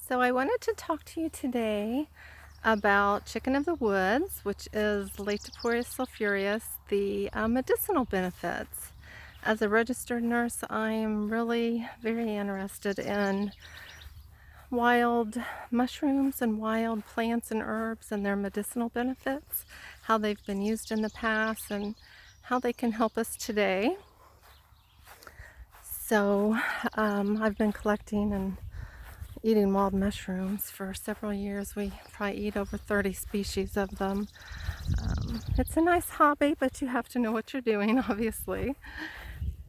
So I wanted to talk to you today about chicken of the woods, which is laetiporus sulphurous, the medicinal benefits. As a registered nurse, I am really very interested in wild mushrooms and wild plants and herbs and their medicinal benefits, how they've been used in the past, and how they can help us today. So I've been collecting and eating wild mushrooms for several years. We probably eat over 30 species of them. It's a nice hobby, but you have to know what you're doing, obviously.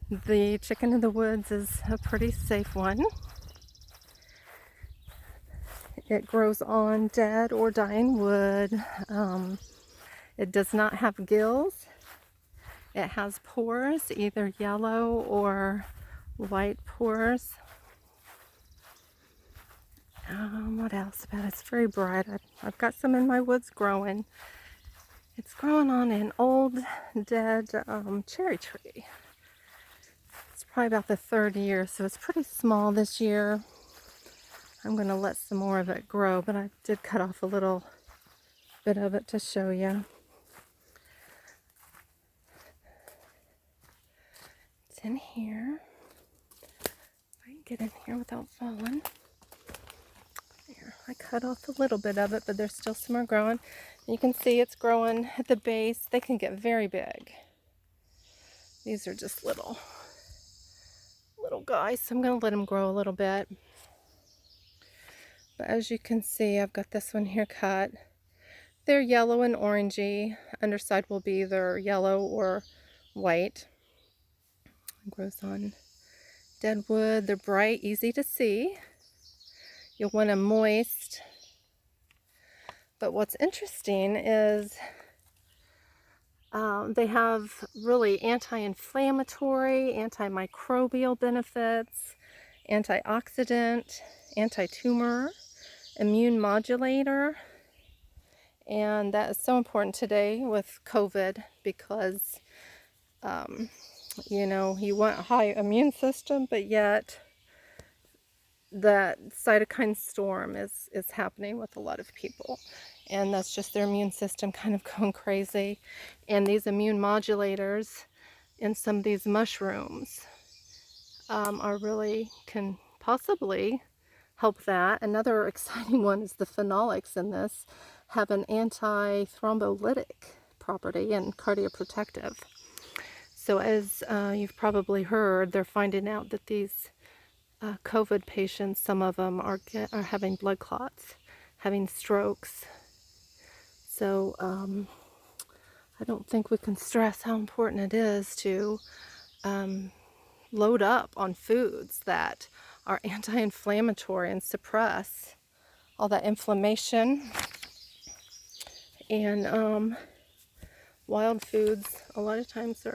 The chicken of the woods is a pretty safe one. It grows on dead or dying wood. It does not have gills. It has pores, either yellow or white pores. What else about it? It's very bright. I've got some in my woods growing. It's growing on an old dead cherry tree. It's probably about the third year, so it's pretty small this year. I'm going to let some more of it grow, but I did cut off a little bit of it to show you. It's in here. If I can get in here without falling. I cut off a little bit of it, but there's still some more growing. You can see it's growing at the base. They can get very big. These are just little guys, so I'm going to let them grow a little bit. But as you can see, I've got this one here cut. They're yellow and orangey. Underside will be either yellow or white. It grows on dead wood. They're bright, easy to see. You'll want them moist. But what's interesting is they have really anti-inflammatory, antimicrobial benefits, antioxidant, anti-tumor, immune modulator. And that is so important today with COVID because, you want a high immune system, but yet that cytokine storm is happening with a lot of people, and that's just their immune system kind of going crazy. And these immune modulators in some of these mushrooms are really can possibly help that. Another exciting one is the phenolics in this have an anti-thrombolytic property and cardioprotective. So as you've probably heard, they're finding out that these COVID patients, some of them are having blood clots, having strokes. So I don't think we can stress how important it is to load up on foods that are anti-inflammatory and suppress all that inflammation. And wild foods, a lot of times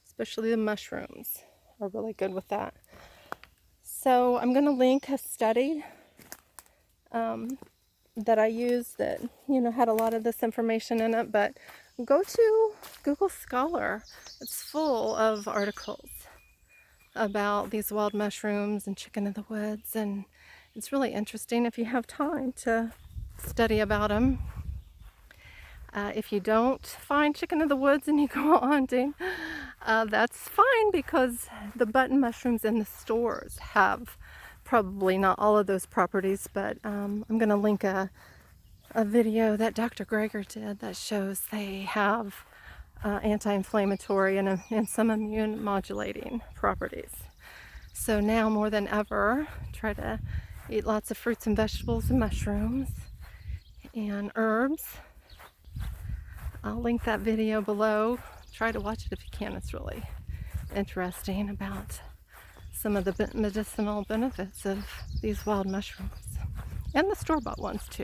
especially the mushrooms, are really good with that. So I'm going to link a study that I used that, had a lot of this information in it, but go to Google Scholar. It's full of articles about these wild mushrooms and chicken of the woods, and it's really interesting if you have time to study about them. If you don't find chicken of the woods and you go hunting, that's fine, because the button mushrooms in the stores have probably not all of those properties, but I'm going to link a video that Dr. Greger did that shows they have anti-inflammatory and some immune modulating properties. So now more than ever, try to eat lots of fruits and vegetables and mushrooms and herbs. I'll link that video below. Try to watch it if you can. It's really interesting about some of the medicinal benefits of these wild mushrooms, and the store-bought ones too.